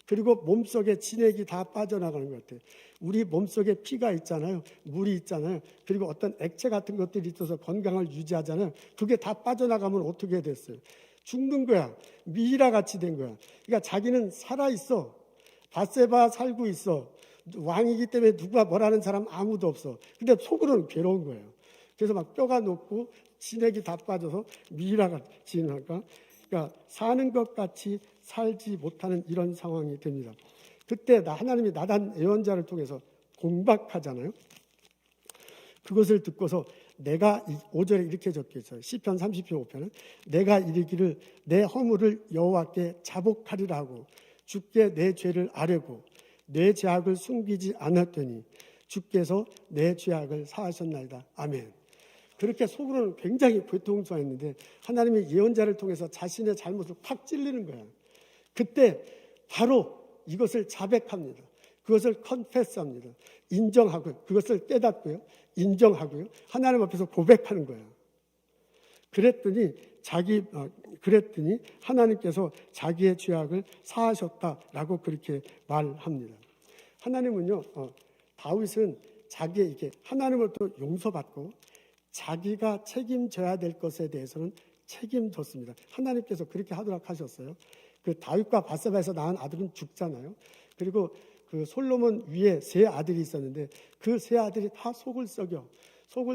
그리고 몸속에 진액이 다 빠져나가는 것 같아요. 우리 몸속에 피가 있잖아요. 물이 있잖아요. 그리고 어떤 액체 같은 것들이 있어서 건강을 유지하잖아요. 그게 다 빠져나가면 어떻게 됐어요? 죽는 거야. 미이라 같이 된 거야. 그러니까 자기는 살아있어. 밧세바 살고 있어. 왕이기 때문에 누가 뭐라는 사람 아무도 없어. 근데 속으로는 괴로운 거예요. 그래서 막 뼈가 녹고 진액이 다 빠져서 미이라가 지나가. 그러니까 사는 것 같이 살지 못하는 이런 상황이 됩니다. 그때 하나님이 나단 예언자를 통해서 공박하잖아요. 그것을 듣고서 내가 5절에 이렇게 적혀 있어요. 시편 30편 5편은 내가 이르기를 내 허물을 여호와께 자복하리라 하고 주께 내 죄를 아뢰고 내 죄악을 숨기지 않았더니 주께서 내 죄악을 사하셨나이다. 아멘. 그렇게 속으로는 굉장히 고통스러웠는데 하나님이 예언자를 통해서 자신의 잘못을 팍 찔리는 거예요. 그때 바로 이것을 자백합니다. 그것을 컨페스합니다. 인정하고요. 그것을 깨닫고요. 인정하고요. 하나님 앞에서 고백하는 거예요. 그랬더니 하나님께서 자기의 죄악을 사하셨다라고 그렇게 말합니다. 하나님은요, 다윗은 자기에게 하나님으로부터 용서받고 자기가 책임져야 될 것에 대해서는 책임졌습니다. 하나님께서 그렇게 하도록 하셨어요. 그 다윗과 밧세바에서 낳은 아들은 죽잖아요. 그리고 그 솔로몬 위에 세 아들이 있었는데 그 세 아들이 다 속을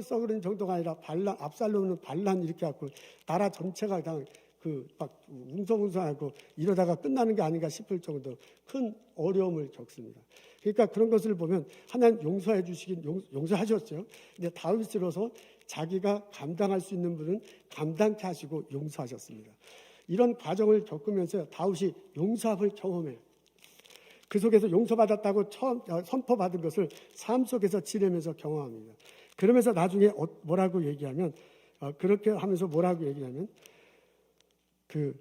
썩이는 정도가 아니라 압살롬은 반란 이렇게 하고 나라 전체가 그냥 막 웅성웅성하고 이러다가 끝나는 게 아닌가 싶을 정도 큰 어려움을 겪습니다. 그러니까 그런 것을 보면 하나님 용서해 주시긴 용서하셨죠. 근데 다윗으로서 자기가 감당할 수 있는 분은 감당케 하시고 용서하셨습니다. 이런 과정을 겪으면서 다윗이 용서함을 경험해요. 그 속에서 용서받았다고 처음 선포받은 것을 삶 속에서 지내면서 경험합니다. 그러면서 나중에 뭐라고 얘기하면 그렇게 하면서 뭐라고 얘기하면 그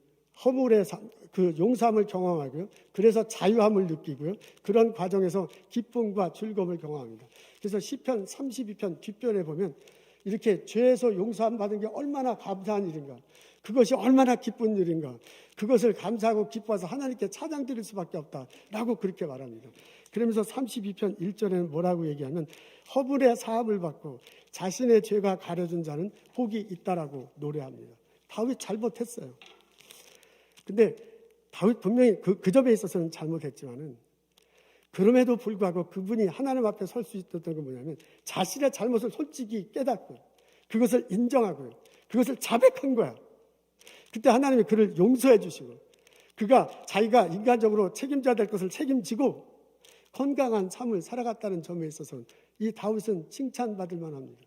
허물의 그 용서함을 경험하고요. 그래서 자유함을 느끼고요. 그런 과정에서 기쁨과 즐거움을 경험합니다. 그래서 시편 32편 뒷편에 보면 이렇게 죄에서 용서함 받은 게 얼마나 감사한 일인가. 그것이 얼마나 기쁜 일인가. 그것을 감사하고 기뻐해서 하나님께 찬양 드릴 수밖에 없다라고 그렇게 말합니다. 그러면서 32편 1절에는 뭐라고 얘기하면 허물의 사함을 받고 자신의 죄가 가려진 자는 복이 있다라고 노래합니다. 다윗 잘못했어요. 근데 다윗 분명히 그 점에 있어서는 잘못했지만은 그럼에도 불구하고 그분이 하나님 앞에 설 수 있었던 건 뭐냐면 자신의 잘못을 솔직히 깨닫고 그것을 인정하고요. 그것을 자백한 거야. 그때 하나님이 그를 용서해 주시고 자기가 인간적으로 책임져야 될 것을 책임지고 건강한 삶을 살아갔다는 점에 있어서는 이 다윗은 칭찬받을 만합니다.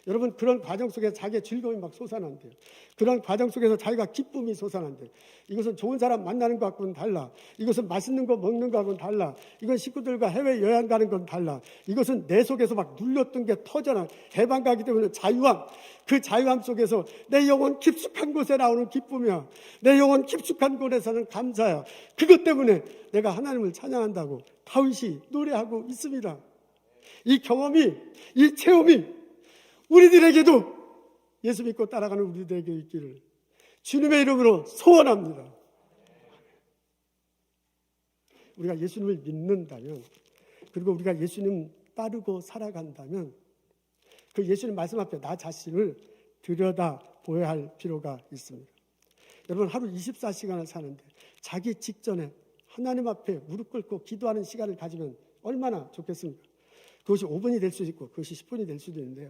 여러분 그런 과정 속에 자기의 즐거움이 막 솟아난대요. 그런 과정 속에서 자기가 기쁨이 솟아난대요. 이것은 좋은 사람 만나는 것하고는 달라. 이것은 맛있는 거 먹는 거하고는 달라. 이건 식구들과 해외 여행 가는 건 달라. 이것은 내 속에서 막 눌렸던 게 터져나 해방 가기 때문에 자유함, 그 자유함 속에서 내 영혼 깊숙한 곳에 나오는 기쁨이야. 내 영혼 깊숙한 곳에서는 감사야. 그것 때문에 내가 하나님을 찬양한다고 다윗이 노래하고 있습니다. 이 경험이, 이 체험이 우리들에게도 예수 믿고 따라가는 우리들에게 있기를 주님의 이름으로 소원합니다. 우리가 예수님을 믿는다면, 그리고 우리가 예수님 따르고 살아간다면 그 예수님 말씀 앞에 나 자신을 들여다보아야 할 필요가 있습니다. 여러분 하루 24시간을 사는데 자기 직전에 하나님 앞에 무릎 꿇고 기도하는 시간을 가지면 얼마나 좋겠습니까? 그것이 5분이 될 수도 있고 그것이 10분이 될 수도 있는데요.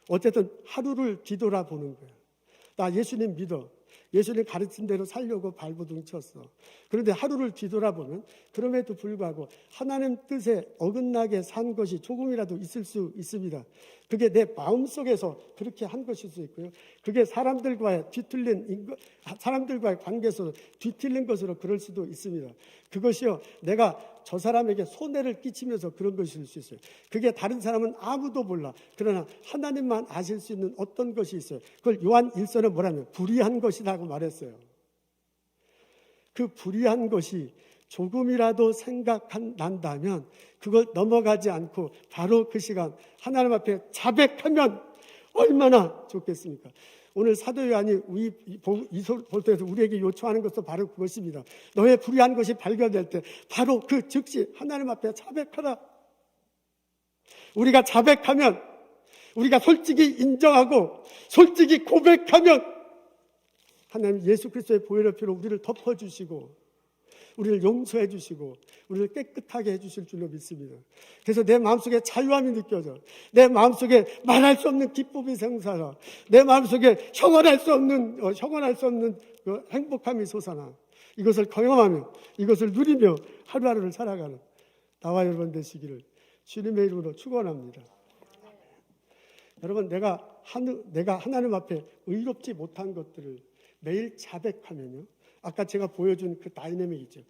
어쨌든 하루를 뒤돌아보는 거예요. 나 예수님 믿어. 예수님 가르친 대로 살려고 발버둥 쳤어. 그런데 하루를 뒤돌아보면 그럼에도 불구하고 하나님 뜻에 어긋나게 산 것이 조금이라도 있을 수 있습니다. 그게 내 마음속에서 그렇게 한 것일 수 있고요. 그게 사람들과의 관계에서 뒤틀린 것으로 그럴 수도 있습니다. 그것이요, 내가 저 사람에게 손해를 끼치면서 그런 것일 수 있어요. 그게 다른 사람은 아무도 몰라. 그러나 하나님만 아실 수 있는 어떤 것이 있어요. 그걸 요한 1서는 뭐라면 불의한 것이라고 말했어요. 그 불의한 것이 조금이라도 생각난다면 그걸 넘어가지 않고 바로 그 시간 하나님 앞에 자백하면 얼마나 좋겠습니까? 오늘 사도 요한이 볼때에서 우리에게 요청하는 것도 바로 그것입니다. 너의 불의한 것이 발견될 때 바로 그 즉시 하나님 앞에 자백하라. 우리가 자백하면, 우리가 솔직히 인정하고 솔직히 고백하면 하나님 예수 그리스도의 보혈의 피로 우리를 덮어주시고 우리를 용서해 주시고 우리를 깨끗하게 해주실 줄로 믿습니다. 그래서 내 마음속에 자유함이 느껴져. 내 마음속에 말할 수 없는 기쁨이 생사나. 내 마음속에 형언할 수 없는 그 행복함이 솟아나. 이것을 경험하며 이것을 누리며 하루하루를 살아가는 나와 여러분 되시기를 주님의 이름으로 축원합니다. 여러분 내가 하나님 앞에 의롭지 못한 것들을 매일 자백하면요. 아까 제가 보여준 그 다이내믹 있죠.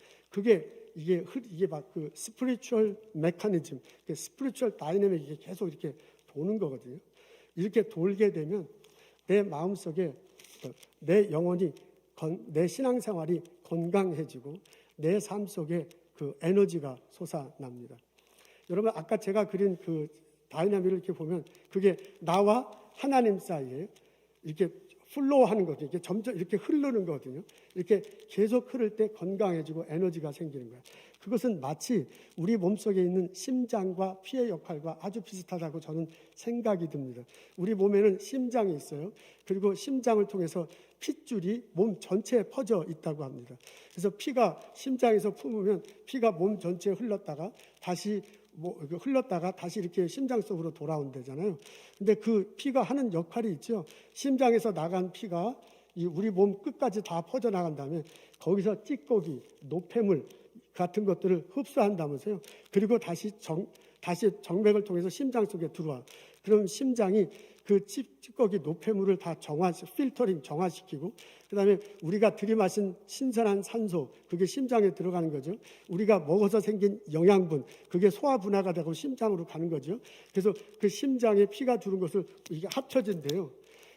이게 막 그 스피리추얼 메커니즘, 스피리추얼 다이내믹이 계속 이렇게 도는 거거든요. 이렇게 돌게 되면 내 마음속에 내 영혼이, 내 신앙생활이 건강해지고 내 삶 속에 그 에너지가 솟아납니다. 여러분 아까 제가 그린 그 다이내믹을 이렇게 보면 그게 나와 하나님 사이에 이렇게 플로우하는 거거든요. 이렇게 점점 이렇게 흐르는 거거든요. 이렇게 계속 흐를 때 건강해지고 에너지가 생기는 거예요. 그것은 마치 우리 몸속에 있는 심장과 피의 역할과 아주 비슷하다고 저는 생각이 듭니다. 우리 몸에는 심장이 있어요. 그리고 심장을 통해서 핏줄이 몸 전체에 퍼져 있다고 합니다. 그래서 피가 심장에서 품으면 피가 몸 전체에 흘렀다가 다시 이렇게 심장 속으로 돌아온다잖아요. 근데 그 피가 하는 역할이 있죠. 심장에서 나간 피가 우리 몸 끝까지 다 퍼져나간 다음에 거기서 찌꺼기, 노폐물 같은 것들을 흡수한다면서요. 그리고 다시 정맥을 통해서 심장 속에 들어와. 그럼 심장이 그 찌꺼기 노폐물을 다 필터링 정화시키고 그다음에 우리가 들이마신 신선한 산소 그게 심장에 들어가는 거죠. 우리가 먹어서 생긴 영양분 그게 소화 분화가 되고 심장으로 가는 거죠. 그래서 그 심장에 피가 두른 것을 이게 합쳐진대요.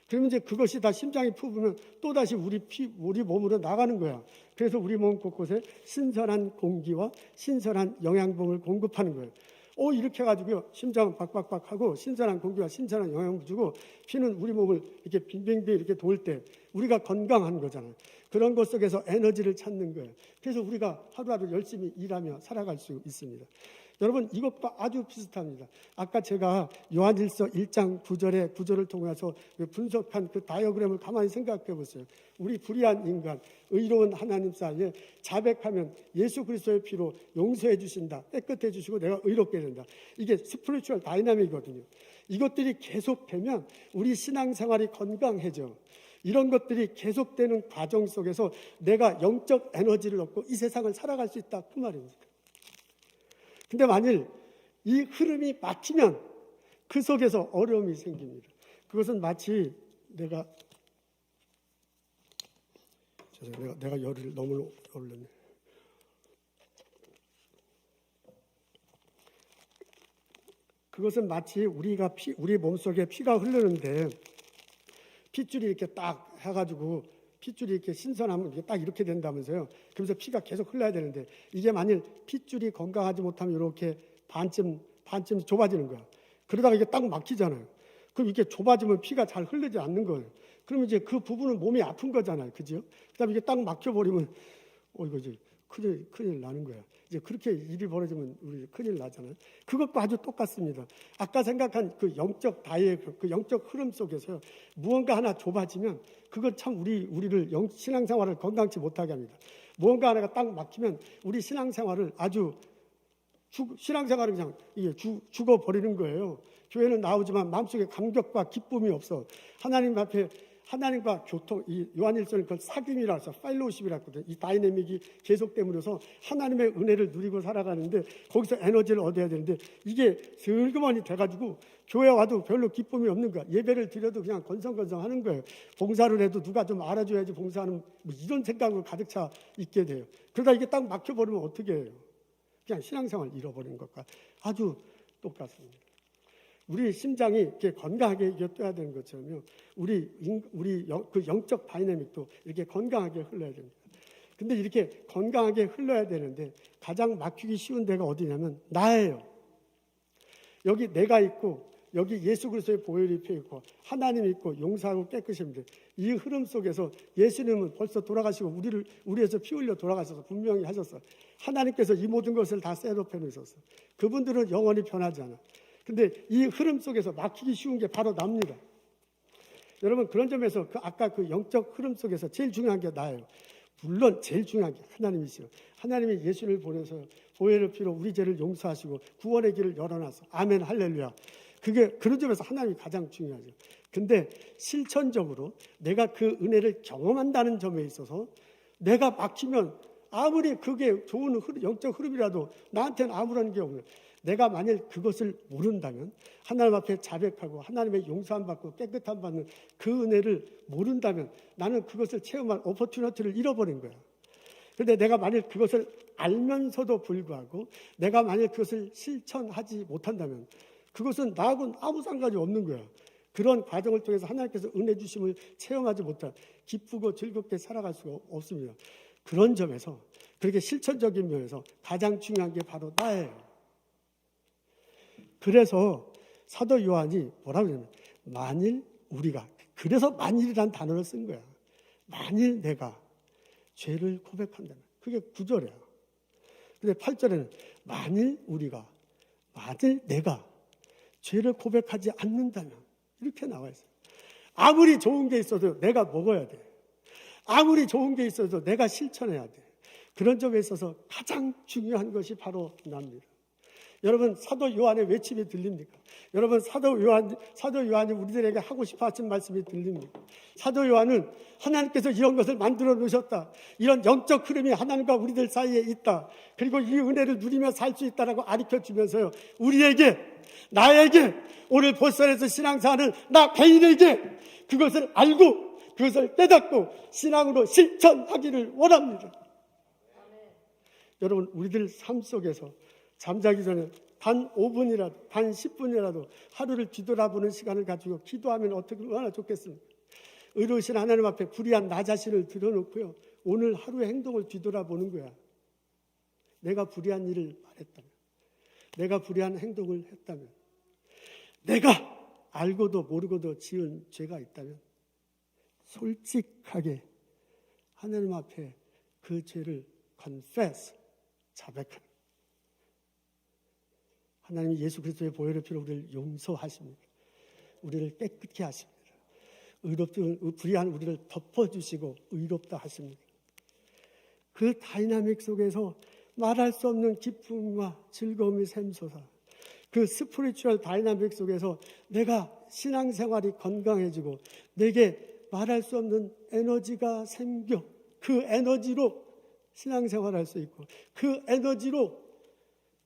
그러면 이제 그것이 다 심장이 품으면 또다시 우리 몸으로 나가는 거야. 그래서 우리 몸 곳곳에 신선한 공기와 신선한 영양분을 공급하는 거예요. 이렇게 해가지고요, 심장은 박박박하고 신선한 공기와 신선한 영양분 주고 피는 우리 몸을 이렇게 빙빙빙 이렇게 돌 때 우리가 건강한 거잖아요. 그런 것 속에서 에너지를 찾는 거예요. 그래서 우리가 하루하루 열심히 일하며 살아갈 수 있습니다. 여러분 이것과 아주 비슷합니다. 아까 제가 요한일서 1장 9절의 구절을 통해서 분석한 그 다이어그램을 가만히 생각해 보세요. 우리 불의한 인간, 의로운 하나님 사이에 자백하면 예수 그리스도의 피로 용서해 주신다. 깨끗해 주시고 내가 의롭게 된다. 이게 스피리추얼 다이나믹이거든요. 이것들이 계속되면 우리 신앙생활이 건강해져. 이런 것들이 계속되는 과정 속에서 내가 영적 에너지를 얻고 이 세상을 살아갈 수 있다. 그 말입니다. 근데 만일 이 흐름이 막히면 그 속에서 어려움이 생깁니다. 그것은 마치 내가 열을 너무 올렸네. 그것은 마치 우리 몸속에 피가 흐르는데 핏줄이 이렇게 딱 해가지고 핏줄이 이렇게 신선하면 이게 딱 이렇게 된다면서요. 그래서 피가 계속 흘러야 되는데 이게 만일 핏줄이 건강하지 못하면 이렇게 반쯤 좁아지는 거야. 그러다가 이게 딱 막히잖아요. 그럼 이게 좁아지면 피가 잘 흐르지 않는 거예요. 그러면 이제 그 부분은 몸이 아픈 거잖아요. 그죠? 그다음에 이게 딱 막혀버리면 이거 이제 큰일 나는 거야. 이제 그렇게 일이 벌어지면 우리 큰일 나잖아요. 그것과 아주 똑같습니다. 아까 생각한 그 영적 그 영적 흐름 속에서 무언가 하나 좁아지면 그것 참 우리를 신앙생활을 건강치 못하게 합니다. 무언가 하나가 딱 막히면 우리 신앙생활을 아주 신앙생활을 그냥 죽어버리는 거예요. 교회는 나오지만 마음속에 감격과 기쁨이 없어. 하나님 앞에 하나님과 교통, 이 요한일서는 그걸 사귐이라 해서 파일로우십이라고 하거든요. 이 다이내믹이 계속됨으로써 하나님의 은혜를 누리고 살아가는데 거기서 에너지를 얻어야 되는데 이게 슬그머니 돼가지고 교회 와도 별로 기쁨이 없는 거야. 예배를 드려도 그냥 건성건성 하는 거예요. 봉사를 해도 누가 좀 알아줘야지 봉사하는 뭐 이런 생각으로 가득 차 있게 돼요. 그러다 이게 딱 막혀버리면 어떻게 해요? 그냥 신앙생활 잃어버린 것과 아주 똑같습니다. 우리 심장이 이렇게 건강하게 뛰어야 되는 것처럼요. 그 영적 다이내믹도 이렇게 건강하게 흘러야 됩니다. 근데 이렇게 건강하게 흘러야 되는데 가장 막히기 쉬운 데가 어디냐면 나예요. 여기 내가 있고 여기 예수 그리스도의 보혈이 펴 있고 하나님 있고 용서하고 깨끗입니다. 이 흐름 속에서 예수님은 벌써 돌아가시고 우리에서 피 흘려 돌아가셔서 분명히 하셨어. 하나님께서 이 모든 것을 다 셋업해 놓으셨어. 그분들은 영원히 변하지 않아. 근데 이 흐름 속에서 막히기 쉬운 게 바로 납니다. 여러분 그런 점에서 아까 그 영적 흐름 속에서 제일 중요한 게 나예요. 물론 제일 중요한 게 하나님이시요. 하나님이 예수를 보내서 보혈의 피로 우리 죄를 용서하시고 구원의 길을 열어놨어. 아멘 할렐루야. 그게 그런 점에서 하나님이 가장 중요하죠. 근데 실천적으로 내가 그 은혜를 경험한다는 점에 있어서 내가 막히면 아무리 그게 좋은 영적 흐름이라도 나한테는 아무런 게 없는 내가 만일 그것을 모른다면 하나님 앞에 자백하고 하나님의 용서함 받고 깨끗함 받는 그 은혜를 모른다면 나는 그것을 체험할 오퍼튜니티를 잃어버린 거야. 그런데 내가 만일 그것을 알면서도 불구하고 내가 만일 그것을 실천하지 못한다면 그것은 나하고는 아무 상관이 없는 거야. 그런 과정을 통해서 하나님께서 은혜 주심을 체험하지 못한 기쁘고 즐겁게 살아갈 수가 없습니다. 그런 점에서 그렇게 실천적인 면에서 가장 중요한 게 바로 나예요. 그래서 사도 요한이 뭐라고 그러냐면 만일 우리가 그래서 만일이라는 단어를 쓴 거야. 만일 내가 죄를 고백한다면 그게 9절이야. 근데 8절에는 만일 내가 죄를 고백하지 않는다면 이렇게 나와 있어요. 아무리 좋은 게 있어도 내가 먹어야 돼. 아무리 좋은 게 있어도 내가 실천해야 돼. 그런 점에 있어서 가장 중요한 것이 바로 납니다. 여러분 사도 요한의 외침이 들립니까? 여러분 사도 요한이 우리들에게 하고 싶어 하신 말씀이 들립니까? 사도 요한은 하나님께서 이런 것을 만들어 놓으셨다. 이런 영적 흐름이 하나님과 우리들 사이에 있다. 그리고 이 은혜를 누리며 살 수 있다라고 가르쳐 주면서요. 나에게 오늘 보스턴에서 신앙생활을 나 개인에게 그것을 알고 그것을 깨닫고 신앙으로 실천하기를 원합니다. 여러분 우리들 삶 속에서 잠자기 전에 단 5분이라도 단 10분이라도 하루를 뒤돌아보는 시간을 가지고 기도하면 얼마나 좋겠습니까? 의로우신 하나님 앞에 불의한 나 자신을 들어놓고요. 오늘 하루의 행동을 뒤돌아보는 거야. 내가 불의한 일을 말했다면, 내가 불의한 행동을 했다면, 내가 알고도 모르고도 지은 죄가 있다면 솔직하게 하나님 앞에 그 죄를 confess, 자백하는 하나님이 예수 그리스도의 보혈의 피로 우리를 용서하십니다. 우리를 깨끗게 하십니다. 불의한 우리를 덮어주시고 의롭다 하십니다. 그 다이나믹 속에서 말할 수 없는 기쁨과 즐거움이 샘솟아 그 스피리추얼 다이나믹 속에서 내가 신앙생활이 건강해지고 내게 말할 수 없는 에너지가 생겨 그 에너지로 신앙생활할 수 있고 그 에너지로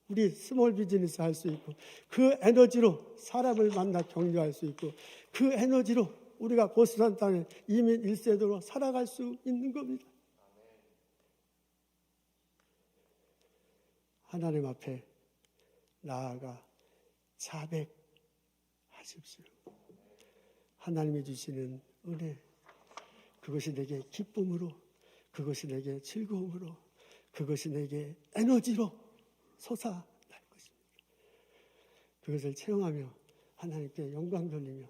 우리 스몰 비즈니스 할 수 있고, 그 에너지로 사람을 만나 격려할 수 있고, 그 에너지로 우리가 보스턴 땅에 이민 1세대로 살아갈 수 있는 겁니다. 하나님 앞에 나아가 자백하십시오. 하나님이 주시는 은혜, 그것이 내게 기쁨으로, 그것이 내게 즐거움으로, 그것이 내게 에너지로 솟아날 것입니다. 그것을 체험하며 하나님께 영광 돌리며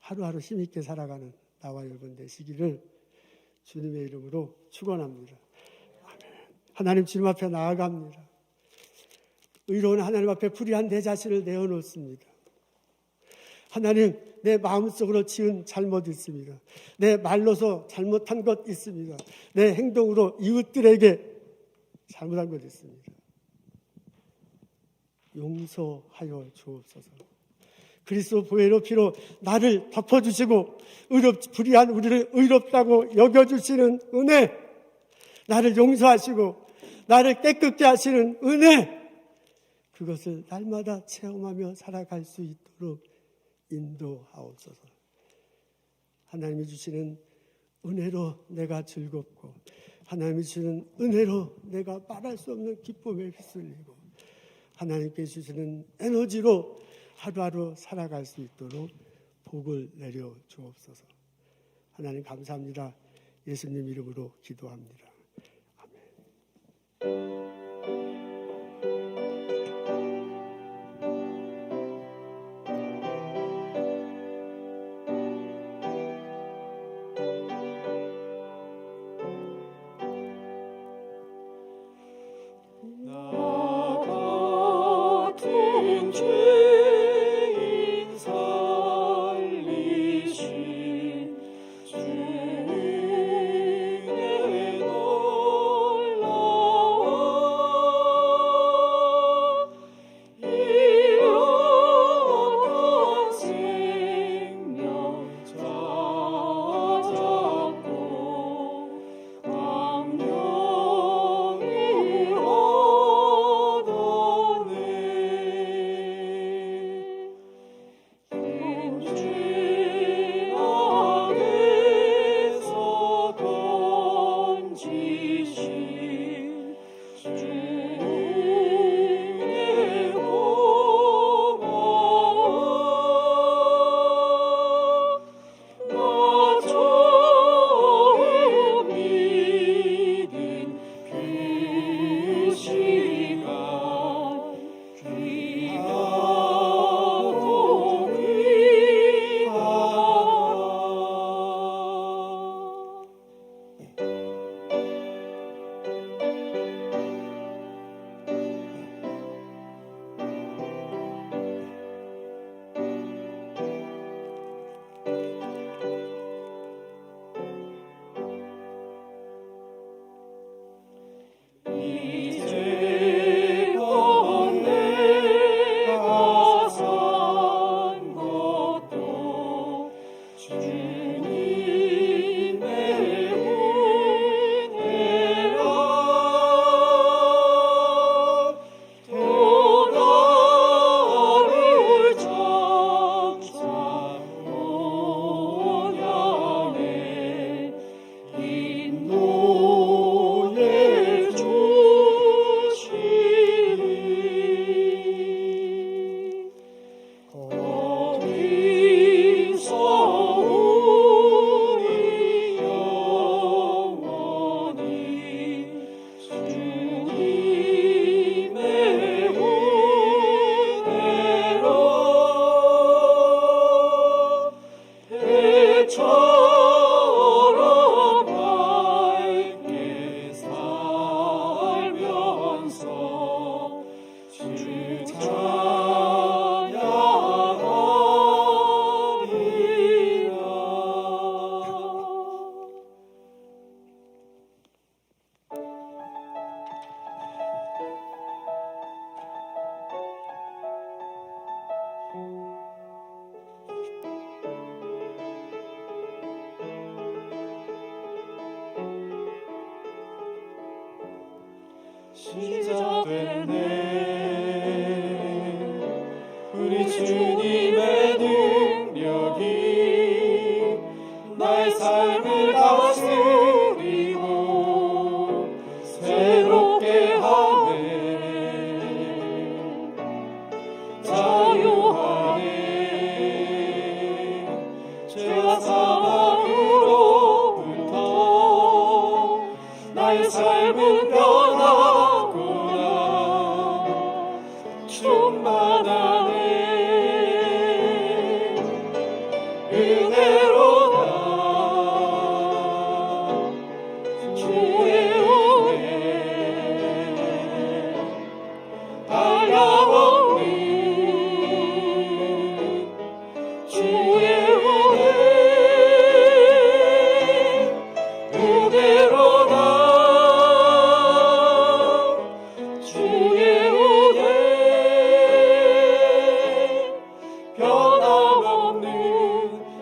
하루하루 힘있게 살아가는 나와 여러분 되시기를 주님의 이름으로 축원합니다. 아멘. 하나님 주님 앞에 나아갑니다. 의로운 하나님 앞에 불의한 내 자신을 내어놓습니다. 하나님, 내 마음속으로 지은 잘못 있습니다. 내 말로서 잘못한 것 있습니다. 내 행동으로 이웃들에게 잘못한 것 있습니다. 용서하여 주옵소서. 그리스도 보혈의 피로 나를 덮어주시고 불의한 우리를 의롭다고 여겨주시는 은혜, 나를 용서하시고 나를 깨끗게 하시는 은혜, 그것을 날마다 체험하며 살아갈 수 있도록 인도하옵소서. 하나님이 주시는 은혜로 내가 즐겁고, 하나님이 주시는 은혜로 내가 말할 수 없는 기쁨에 휩쓸리고, 하나님께 주시는 에너지로 하루하루 살아갈 수 있도록 복을 내려 주옵소서. 하나님 감사합니다. 예수님 이름으로 기도합니다. 아멘. 시작된 내 주님의 능력이 나의 삶을 다스리고 새롭게 하네. 자유하네. 죄와 사망으로부터 나의 삶은 변하구나. 충만하네. 은혜로다. 주의 은혜 한량없는 주의 은혜 은혜로다. 주의 은혜 변함없는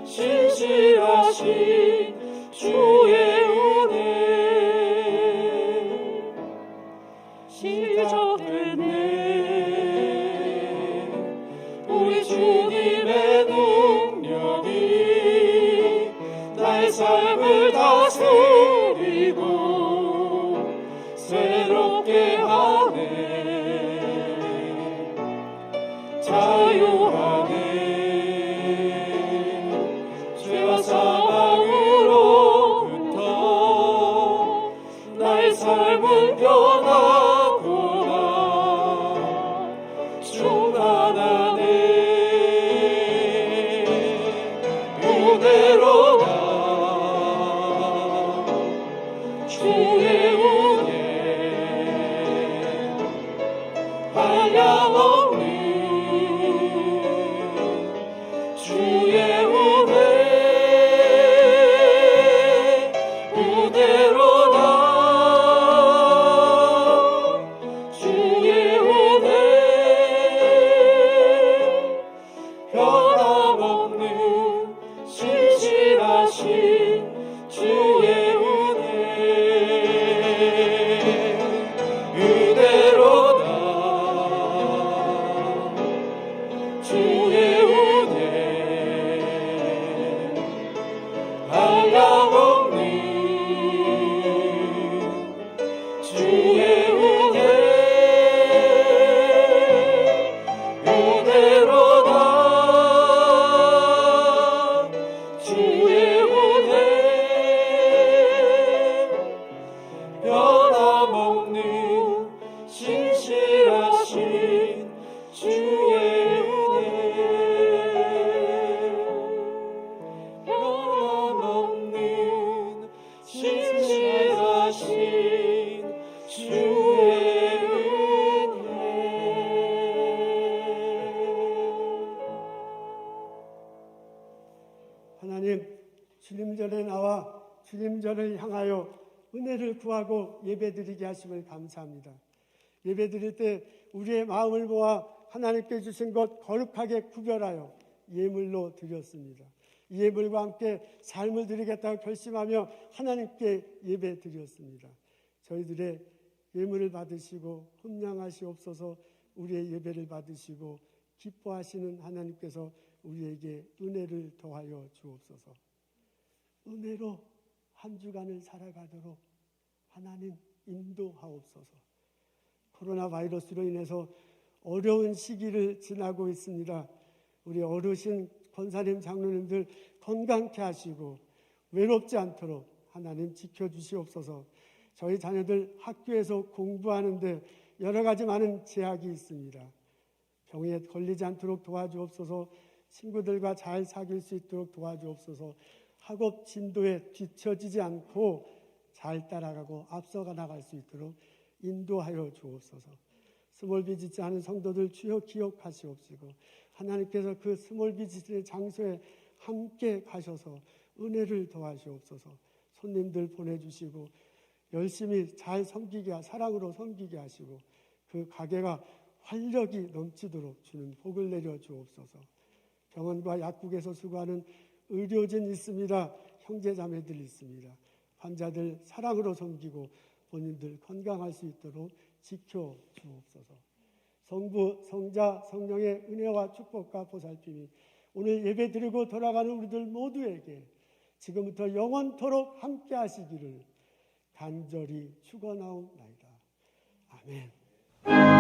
신실하신 주의 은혜 시작됐네. 우리 주님의 능력이 나의 삶을 다스리고 새롭게 하네. 자유하네. 죄와 사망으로부터 나의 삶은 변하구나. 충만하네. 은혜로다. 주의 은혜 한량없는 주의 은혜 은혜로다. 주의 은혜 변함없는 신실하신 주의 은혜 은혜로다. 주의 은혜 한량없는 주의 은혜 은혜로다. 주의 은혜 변함없는 신실하신 주의 은혜 변함없는 신실하신 주의 은혜. 하나님, 주님 전에 나와 주님 전을 향하여 은혜를 구하고 예배드리게 하심을 감사합니다. 예배드릴 때 우리의 마음을 모아 하나님께 주신 것 거룩하게 구별하여 예물로 드렸습니다. 이 예물과 함께 삶을 드리겠다고 결심하며 하나님께 예배드렸습니다. 저희들의 예물을 받으시고 흠량하시옵소서. 우리의 예배를 받으시고 기뻐하시는 하나님께서 우리에게 은혜를 더하여 주옵소서. 은혜로 한 주간을 살아가도록 하나님 인도하옵소서. 코로나 바이러스로 인해서 어려운 시기를 지나고 있습니다. 우리 어르신 권사님 장로님들 건강케 하시고 외롭지 않도록 하나님 지켜주시옵소서. 저희 자녀들 학교에서 공부하는데 여러 가지 많은 제약이 있습니다. 병에 걸리지 않도록 도와주옵소서. 친구들과 잘 사귈 수 있도록 도와주옵소서. 학업 진도에 뒤처지지 않고 잘 따라가고 앞서가 나갈 수 있도록 인도하여 주옵소서. 스몰 비즈니스 하는 성도들 주여 기억하시옵시고 하나님께서 그 스몰 비즈니스의 장소에 함께 가셔서 은혜를 더하시옵소서. 손님들 보내주시고 열심히 잘 섬기게 사랑으로 섬기게 하시고 그 가게가 활력이 넘치도록 주는 복을 내려 주옵소서. 병원과 약국에서 수고하는 의료진 있습니다. 형제자매들 있습니다. 환자들 사랑으로 섬기고 본인들 건강할 수 있도록 지켜 주옵소서. 성부, 성자, 성령의 은혜와 축복과 보살핌이 오늘 예배 드리고 돌아가는 우리들 모두에게 지금부터 영원토록 함께 하시기를 간절히 축원하옵나이다. 아멘.